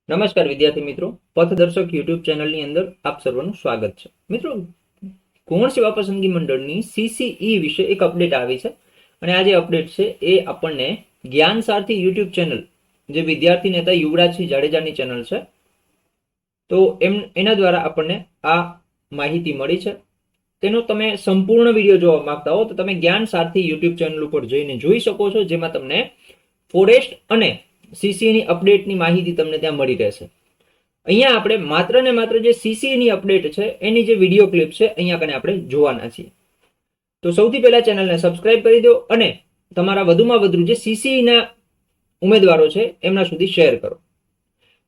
નમસ્કાર વિદ્યાર્થી મિત્રો, પથદર્શક યુટ્યુબ ચેનલની અંદર આપ સર્વનું સ્વાગત છે. મિત્રો, ગૌણ સેવા પસંદગી મંડળની સીસીઈ વિશે એક અપડેટ આવી છે અને આ જે અપડેટ છે એ આપણને જ્ઞાન સારથી યુટ્યુબ ચેનલ, જે વિદ્યાર્થી નેતા યુવરાજસિંહ જાડેજાની ચેનલ છે, તો એના દ્વારા આપણને આ માહિતી મળી છે. તેનો તમે સંપૂર્ણ વિડીયો જોવા માંગતા હો તો તમે જ્ઞાન સારથી યુટ્યુબ ચેનલ ઉપર જઈને જોઈ શકો છો, જેમાં તમને ફોરેસ્ટ અને સીસીની અપડેટની માહિતી તમને ત્યાં મળી રહેશે. અહીંયા આપણે માત્ર ને માત્ર જે સીસીની અપડેટ છે એની જે વિડીયો ક્લિપ છે અહીંયા કને આપણે જોવાના છીએ. તો સૌથી પહેલા ચેનલને સબસ્ક્રાઇબ કરી દો અને તમારા વધુમાં વધુ જે સીસીના ઉમેદવારો છે એમના સુધી શેર કરો.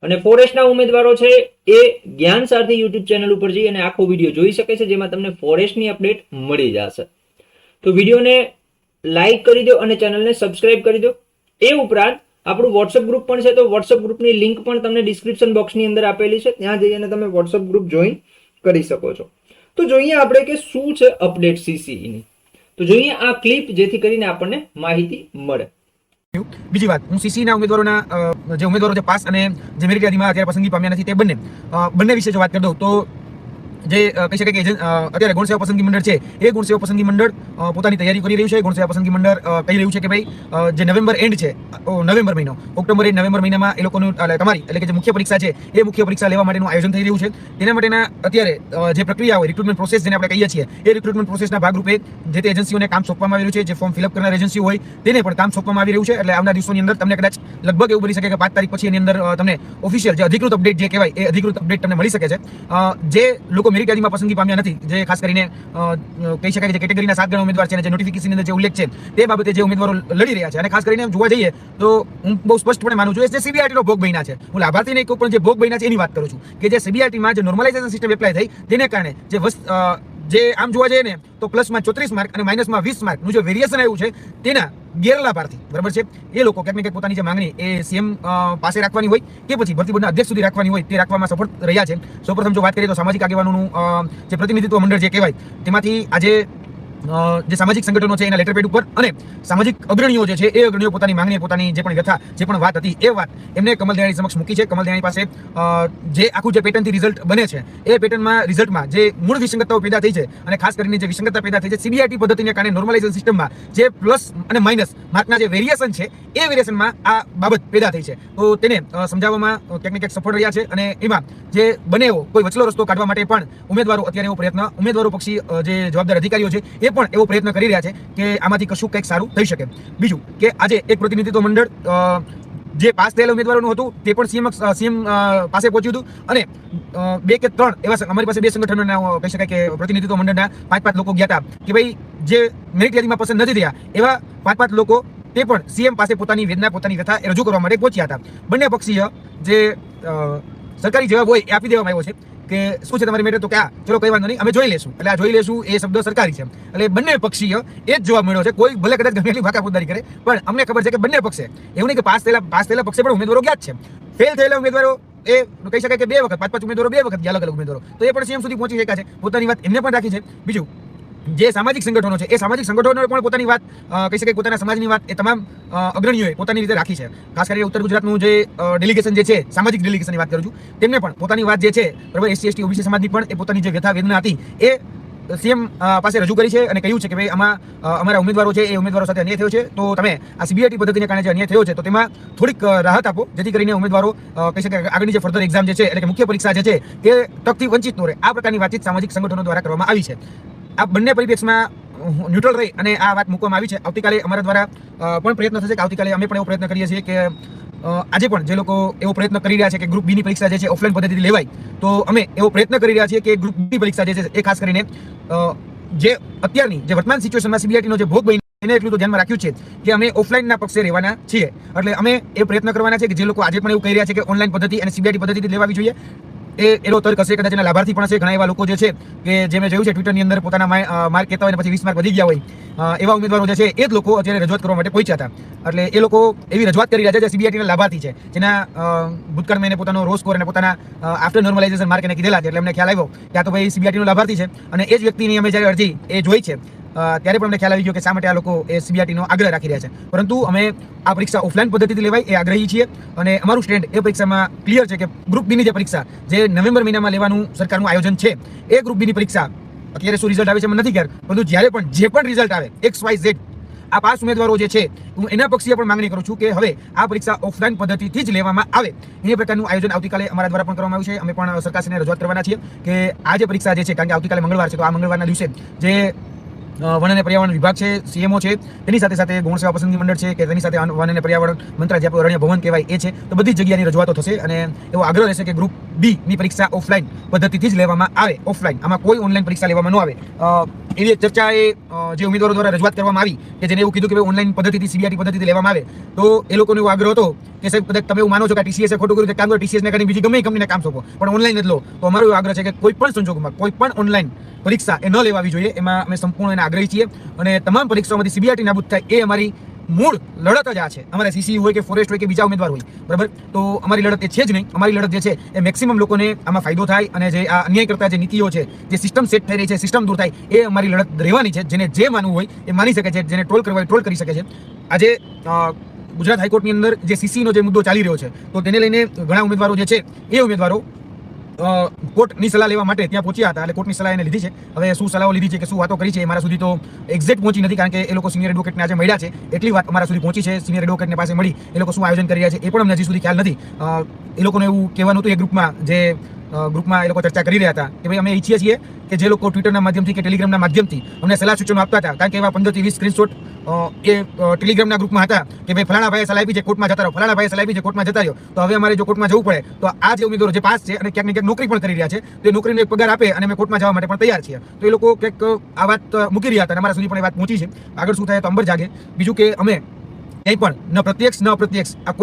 અને ફોરેસ્ટના ઉમેદવારો છે એ જ્ઞાન સારથી યુટ્યુબ ચેનલ ઉપર જઈ અને આખો વિડીયો જોઈ શકે છે, જેમાં તમને ફોરેસ્ટની અપડેટ મળી જશે. તો વિડીયોને લાઈક કરી દો અને ચેનલને સબસ્ક્રાઇબ કરી દો. એ ઉપરાંત આપણું વોટ્સઅપ ગ્રુપ પણ છે, તો વોટ્સઅપ ગ્રુપની લિંક પણ તમને ડિસ્ક્રિપ્શન બોક્સની અંદર આપેલી છે, ત્યાં જઈને તમે વોટ્સઅપ ગ્રુપ જોઈન કરી શકો છો. તો જોઈએ આપણે કે શું છે અપડેટ સીસીની. તો જોઈએ આ ક્લિપ, જેથી કરીને આપણને માહિતી મળે. બીજી વાત, હું સીસીના ઉમેદવારોના જે ઉમેદવારો જે પાસ અને જે મેરિટ યાદીમાં અત્યારે પસંદગી પામ્યા નથી તે બંને વિશે જો વાત કરી દઉં તો જે કહી શકે કે અત્યારે ગૌણ સેવા પસંદગી મંડળ છે એ ગૌણ સેવા પસંદગી મંડળ પોતાની તૈયારી કરી રહ્યું છે. ગૌણ સેવા પસંદગી મંડળ કહી રહ્યું છે કે ભાઈ જે નવેમ્બર એન્ડ છે, નવેમ્બર મહિનો, ઓક્ટોબર એન્ડ નવેમ્બર મહિનામાં એ લોકોનું તમારી એટલે કે જે મુખ્ય પરીક્ષા છે એ મુખ્ય પરીક્ષા લેવા માટેનું આયોજન થઈ રહ્યું છે. તેના માટેના અત્યારે જે પ્રક્રિયા હોય, રિક્રુટમેન્ટ પ્રોસેસ જેને આપણે કહીએ છીએ, એ રિક્રુટમેન્ટ પ્રોસેસના ભાગરૂપે જે તે એજન્સીઓને કામ સોંપવામાં આવી રહ્યું છે. જે ફોર્મ ફિલઅપ કરનાર એજન્સીઓ હોય તેને પણ કામ સોંપવામાં આવી રહ્યું છે. એટલે આવનાર દિવસોની અંદર તમને કદાચ લગભગ એવું બની શકે કે 5 તારીખ પછી એની અંદર તમને ઓફિશિયલ જે અધિકૃત અપડેટ જે કહેવાય એ અધિકૃત અપડેટ તમને મળી શકે છે. જે લોકો મેરિટ યાદીમાં પસંદગી પામ્યા નથી, જે ખાસ કરીને કહી શકાય કે જે કેટેગરીના 7 ગણા ઉમેદવાર છે અને જે નોટિફિકેશનની અંદર જે ઉલ્લેખ છે તે બાબતે જે ઉમેદવારો લડી રહ્યા છે, અને ખાસ કરીને જોવા જઈએ તો હું બહુ સ્પષ્ટપણે માનું છું જે સીબીઆરટીનો ભોગ બન્યા છે, હું લાભાર્થી નહીં કહું પણ જે ભોગ બન્યા છે એની વાત કરું છું, કે જે સીબીઆરટીમાં જે નોર્મલાઇઝેશન સિસ્ટમ એપ્લાય થઈ તેને કારણે જે આમ જોવા જઈએ ને તો પ્લસમાં 34 માર્ક અને માઇનસમાં 20 માર્કનું જે વેરિએશન આવ્યું છે તેના ગેરલાભાર્થી, બરાબર છે, એ લોકો ક્યાંક ને ક્યાંક પોતાની જે માંગણી એ સીએમ પાસે રાખવાની હોય કે પછી ભરતી બોર્ડના અધ્યક્ષ સુધી રાખવાની હોય તે રાખવામાં સફળ રહ્યા છે. સૌપ્રથમ જો વાત કરીએ તો સામાજિક આગેવાનોનું જે પ્રતિનિધિત્વ મંડળ જે કહેવાય તેમાંથી આજે જે સામાજિક સંગઠનો છે એના લેટર પેડ ઉપર અને સામાજિક અગ્રણીઓ જે છે એ અગ્રણીઓ પોતાની માંગણી, પોતાની જે પણ વ્યથા, જે પણ વાત હતી એ વાત એમને કમલ દેહાણી સમક્ષ મૂકી છે. કમલ દેહાણી પાસે જે આખું જે પેટર્નથી રિઝલ્ટ બને છે એ પેટર્નમાં રિઝલ્ટમાં જે મૂળ વિસંગતતાઓ પેદા થઈ છે અને ખાસ કરીને જે વિસંગતતા પેદા થઈ છે સીબીઆરટી પદ્ધતિને કારણે નોર્મલાઇઝેશન સિસ્ટમમાં જે પ્લસ અને માઇનસ માર્કના જે વેરિએશન છે એ વેરિએશનમાં આ બાબત પેદા થઈ છે. તો તેને સમજાવવામાં ક્યાંક ને ક્યાંક સફળ રહ્યા છે અને એમાં જે બને એવો કોઈ વચલો રસ્તો કાઢવા માટે પણ ઉમેદવારો પક્ષી જે જવાબદાર અધિકારીઓ છે એ પણ એવો પ્રયત્ન કરી રહ્યા છે કે આમાંથી કશું કંઈક સારું થઈ શકે. બીજું કે આજે એક પ્રતિનિધિત્વ મંડળ જે પાસ થયેલા ઉમેદવારોનું હતું તે પણ સીએમ પાસે પહોંચ્યું હતું અને 2 કે 3 એવા અમારી પાસે 2 સંગઠનોના કહી શકાય કે પ્રતિનિધિત્વ મંડળના 5 લોકો ગયા હતા કે ભાઈ જે મેરિટ યાદીમાં પસંદ નથી થયા એવા 5 લોકો તે પણ સીએમ પાસે પોતાની વેદના, પોતાની વ્યથા રજૂ કરવા માટે પહોંચ્યા હતા. બંને પક્ષીય જે સરકારી જવાબ હોય એ આપી દેવામાં આવ્યો છે કે શું છે તમારી મેટર, તો કે ચલો કઈ વાંધો નહીં, અમે જોઈ લેશું. એટલે આ જોઈ લેશું એ શબ્દ સરકારી છે, એટલે બંને પક્ષીય એ જ જવાબ મળ્યો છે. કોઈ ભલે કદાચ ગમે એટલી ભાકાપુદારી કરે પણ અમને ખબર છે કે બંને પક્ષે એવું નહીં કે પાસ થયેલા પક્ષે પણ ઉમેદવારો ગયા જ છે. ફેલ થયેલા ઉમેદવારો એ કહી શકાય કે 2 વખત, 5 ઉમેદવારો 2 વખત ગયા, અલગ અલગ ઉમેદવારો, તો એ પણ સીએમ સુધી પહોંચી શક્યા છે. પોતાની વાત એમને પણ રાખી છે. બીજું જે સામાજિક સંગઠનો છે એ સામાજિક સંગઠનોએ પણ પોતાની વાત કહી શકાય પોતાના સમાજની વાત એ તમામ અગ્રણીઓએ પોતાની રીતે રાખી છે. ખાસ કરીને ઉત્તર ગુજરાતનું જે ડેલિગેશન જે છે, સામાજિક ડેલિગેશનની વાત કરું છું, તેમને પણ પોતાની વાત જે છે, બરાબર, એસસી એસટી ઓબીસી સમાજની પણ એ પોતાની જે વ્યથા વેદના હતી એ સીએમ પાસે રજૂ કરી છે અને કહ્યું છે કે ભાઈ આમાં અમારા ઉમેદવારો છે એ ઉમેદવારો સાથે અન્યાય થયો છે, તો તમે આ સીબીઆરટી પદ્ધતિને કારણે જે અન્યાય થયો છે તો તેમાં થોડીક રાહત આપો, જેથી કરીને ઉમેદવારો કહી શકાય આગળની જે ફર્ધર એક્ઝામ જે છે એટલે કે મુખ્ય પરીક્ષા જે છે તે તકથી વંચિત ન રહે. આ પ્રકારની વાતચીત સામાજિક સંગઠનો દ્વારા કરવામાં આવી છે. આ બંને પરિપ્રેક્ષમાં ન્યુટ્રલ રહી અને આ વાત મૂકવામાં આવી છે. આવતીકાલે અમારા દ્વારા પણ પ્રયત્ન થશે કે આવતીકાલે અમે પણ એવો પ્રયત્ન કરીએ છીએ કે આજે પણ જે લોકો એવો પ્રયત્ન કરી રહ્યા છે કે ગ્રુપ બીની પરીક્ષા જે છે ઓફલાઈન પદ્ધતિથી લેવાય, તો અમે એવો પ્રયત્ન કરી રહ્યા છીએ કે ગ્રુપ બી પરીક્ષા જે છે એ ખાસ કરીને જે અત્યારની જે વર્તમાન સિચ્યુએશનમાં સીબીઆરટીનો જે ભોગ બની એને એટલું તો ધ્યાનમાં રાખ્યું છે કે અમે ઓફલાઈનના પક્ષે રહેવાના છીએ. એટલે અમે એ પ્રયત્ન કરવાના છે કે જે લોકો આજે પણ એવું કહી રહ્યા છે કે ઓનલાઈન પદ્ધતિ અને સીબીઆરટી પદ્ધતિથી લેવાવી જોઈએ, એનો તર્ક હશે, કદાચ એના લાભાર્થી પણ હશે. ઘણા એવા લોકો જે છે કે જે મેં જોયું છે ટ્વિટરની અંદર પોતાના માર્ક કહેતા હોય ને પછી 20 માર્ક વધી ગયા હોય, એવા ઉમેદવારો જે છે એ જ લોકો અત્યારે રજૂઆત કરવા માટે પહોંચ્યા હતા. એટલે એ લોકો એવી રજૂઆત કરી રહ્યા છે જે સીબીઆઈટીના લાભાર્થી છે, જેના ભૂતકાળમાં એને પોતાનો રો સ્કોર અને પોતાના આફ્ટર નોર્મલાઇઝેશન માર્ક એને કીધેલા છે. એટલે અમને ખ્યાલ આવ્યો કે આ તો ભાઈ સીબીઆઈટીનો લાભાર્થી છે અને એ જ વ્યક્તિની અમે જ્યારે અરજી એ જોઈ છે ત્યારે પણ અમને ખ્યાલ આવી ગયો કે શા માટે આ લોકો એ સીબીઆરટીનો આગ્રહ રાખી રહ્યા છે. પરંતુ અમે આ પરીક્ષા ઓફલાઈન પદ્ધતિથી લેવાય એ આગ્રહી છીએ અને અમારું સ્ટેન્ડ એ પરીક્ષામાં ક્લિયર છે કે ગ્રુપ બીની જે પરીક્ષા જે નવેમ્બર મહિનામાં લેવાનું સરકારનું આયોજન છે એ ગ્રુપ બીની પરીક્ષા અત્યારે શું રિઝલ્ટ આવે છે મને નથી ખ્યાલ, પરંતુ જ્યારે પણ જે પણ રિઝલ્ટ આવે XYZ આ 5 ઉમેદવારો જે છે હું એના પક્ષીએ પણ માંગણી કરું છું કે હવે આ પરીક્ષા ઓફલાઈન પદ્ધતિથી જ લેવામાં આવે. એ પ્રકારનું આયોજન આવતીકાલે અમારા દ્વારા પણ કરવામાં આવ્યું છે. અમે પણ સરકારશ્રીને રજૂઆત કરવાના છીએ કે આ જે પરીક્ષા જે છે, કારણ કે આવતીકાલે મંગળવાર છે, તો આ મંગળવારના દિવસે જે વન અને પર્યાવરણ વિભાગ છે, CMO છે, તેની સાથે સાથે ગૌણ સેવા પસંદગી મંડળ છે કે તેની સાથે વન અને પર્યાવરણ મંત્રાલય, જે અરણ્ય ભવન કહેવાય એ છે, તો બધી જગ્યાની રજૂઆતો થશે અને એવો આગ્રહ રહેશે કે ગ્રુપ બી ની પરીક્ષા ઓફલાઈન પદ્ધતિથી જ લેવામાં આવે. ઓફલાઈન, આમાં કોઈ ઓનલાઈન પરીક્ષા લેવામાં ન આવે. એવી એક ચર્ચા જે ઉમેદવારો દ્વારા રજૂઆત કરવામાં આવી કે જેને એવું કીધું કે ઓનલાઈન પદ્ધતિથી સીબીઆરટી પદ્ધતિથી લેવામાં આવે, તો એ લોકોનો એવો આગ્રહ હતો કે સાહેબ કદાચ તમે એવું માનો છો કે TCS ખોટું કર્યું, કામ કરો, TCS ને કરીને બીજી ગમે કંપનીને કામ સોંપો, પણ ઓનલાઈન જ લો. તો અમારો એવો આગ્રહ છે કે કોઈ પણ સંજોગોમાં કોઈ પણ ઓનલાઈન પરીક્ષા એ ન લેવાવી જોઈએ. એમાં અમે સંપૂર્ણ એના આગ્રહી છીએ અને તમામ પરીક્ષાઓમાંથી સીબીઆરટી નાબૂદ થાય એ અમારી મૂળ લડત જ આ છે. અમારે CCE હોય કે ફોરેસ્ટ હોય કે બીજા ઉમેદવાર હોય, બરાબર, તો અમારી લડત એ છે જ નહીં. અમારી લડત જે છે એ મેક્સિમમ લોકોને આમાં ફાયદો થાય અને જે આ અન્યાય કરતા જે નીતિઓ છે, જે સિસ્ટમ સેટ થઈ રહી છે, સિસ્ટમ દૂર થાય, એ અમારી લડત રહેવાની છે. જેને જે માનવું હોય એ માની શકે છે, જેને ટ્રોલ કરવા હોય ટ્રોલ કરી શકે છે. આજે ગુજરાત હાઈકોર્ટની અંદર જે CCE નો જે મુદ્દો ચાલી રહ્યો છે, તો તેને લઈને ઘણા ઉમેદવારો જે છે એ ઉમેદવારો કોર્ટની સલાહ લેવા માટે ત્યાં પહોંચ્યા હતા. એટલે કોર્ટની સલાહ એને લીધી છે. હવે શું સલાહો લીધી છે કે શું વાતો કરી છે એ મારા સુધી તો એક્ઝેક્ટ પહોંચી નથી, કારણ કે એ લોકો સિનિયર એડવોકેટને આજે મળ્યા છે એટલી વાત અમારા સુધી પહોંચી છે. સિનિયર એડવોકેટને પાસે મળી એ લોકો શું આયોજન કરી રહ્યા છે એ પણ અમને હજી સુધી ખ્યાલ નથી. એ લોકોને એવું કહેવાનું હતું એ ગ્રુપમાં એ લોકો ચર્ચા કરી રહ્યા હતા કે ભાઈ અમે ઈચ્છીએ છીએ કે જે લોકો ટ્વિટરના માધ્યમથી કે ટેલિગ્રામના માધ્યમથી અમને સલાહ સૂચનો આપતા હતા, કારણ કે એવા 15 થી 20 સ્ક્રીનશોટ એ ટેલિગ્રામના ગ્રુપમાં હતા કે ભાઈ ફલાણા ભાઈએ સલાહ આપી છે, કોર્ટમાં જતા રહો, ફલાણા ભાઈએ સલાહ આપી છે, કોર્ટમાં જતા રહ્યો. તો હવે અમારે જો કોર્ટમાં જવું પડે તો આ જે ઉમેદવારો જે પાસ છે અને ક્યાંક ને ક્યાંક નોકરી પણ કરી રહ્યા છે, તો એ નોકરીનો એક પગાર આપે અને અમે કોર્ટમાં જવા માટે પણ તૈયાર છીએ. તો એ લોકો કંઈક આ વાત મૂકી રહ્યા હતા અને અમારા સુધી પણ એ વાત પહોંચી છે. આગળ શું થાય તો અંબર જાગે. બીજું કે અમે ક્યાંય પણ ન પ્રત્યક્ષ ન અપ્રત્યક્ષ આ કોઈ